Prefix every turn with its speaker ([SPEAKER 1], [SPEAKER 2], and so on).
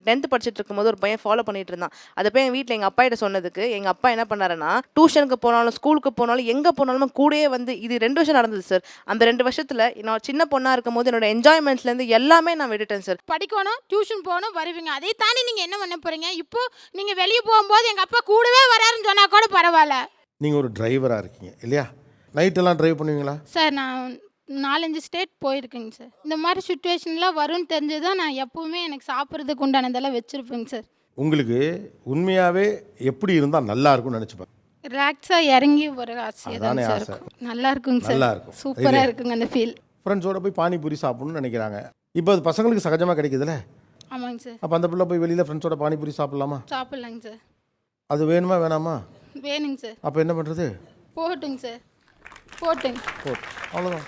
[SPEAKER 1] 10th படிச்சுட்டு இருக்கும்போது ஒரு பையன் ஃபாலோ பண்ணிட்டு இருந்தான். அதை போய் என் வீட்டில் எங்கள் அப்பா கிட்ட சொன்னதுக்கு எங்கள் அப்பா என்ன பண்ணாருன்னா, டியூஷனுக்கு போனாலும் ஸ்கூலுக்கு போனாலும் எங்கே போனாலும் கூடயே வந்து இது 2 வருஷம் நடந்தது சார். அந்த 2 வருஷத்தில் நான் சின்ன பொண்ணாக இருக்கும் போது என்னோட என்ஜாய்மெண்ட்ஸ்லேருந்து எல்லாமே நான் விட்டுட்டேன் சார்.
[SPEAKER 2] படிக்கணும், டியூஷன் போகணும், வருவீங்க. அதை தாண்டி நீங்கள் என்ன பண்ண போகிறீங்க? இப்போ நீங்கள் வெளியே போகும்போது எங்கள் அப்பா கூடவே வராருன்னு சொன்னால் கூட பரவாயில்ல.
[SPEAKER 3] நீங்கள் ஒரு டிரைவராக இருக்கீங்க இல்லையா? நைட்டெல்லாம் டிரைவ் பண்ணுவீங்களா?
[SPEAKER 2] சார் நான் 4-5 ஸ்டேட் போயிருக்கேங்க சார். இந்த மாதிரி சுச்சுவேஷன்லாம் வரும்னு தெரிஞ்சு தான் நான் எப்போவுமே எனக்கு சாப்பிட்றதுக்கு உண்டானதெல்லாம் வச்சுருப்பேங்க சார்.
[SPEAKER 3] உங்களுக்கு உண்மையாகவே எப்படி இருந்தால் நல்லா இருக்கும்னு நினச்சிப்பேன்.
[SPEAKER 2] ரிலாக்ஸாக இறங்கி ஒரு ஆசையாக தான் சார்
[SPEAKER 3] ஆசை.
[SPEAKER 2] இருக்கும். நல்லா இருக்குங்க சார்.
[SPEAKER 3] நல்லா இருக்கும்.
[SPEAKER 2] சூப்பராக இருக்குங்க அந்த ஃபீல்.
[SPEAKER 3] ஃப்ரெண்ட்ஸோட போய் பானிபூரி சாப்பிடணும்னு நினைக்கிறாங்க. இப்போ அது பசங்களுக்கு சகஜமாக கிடைக்குதுல்ல?
[SPEAKER 2] ஆமாங்க சார்.
[SPEAKER 3] அப்போ அந்த பிள்ளை போய் வெளியில் ஃப்ரெண்ட்ஸோட பானிபூரி சாப்பிட்லாமா?
[SPEAKER 2] சாப்பிட்லாங்க சார்.
[SPEAKER 3] அது வேணுமா வேணாமா?
[SPEAKER 2] வேணுங்க சார்.
[SPEAKER 3] அப்போ என்ன பண்ணுறது?
[SPEAKER 2] போட்டுங்க சார், போட்டுங்க.
[SPEAKER 3] அவ்வளோதான்.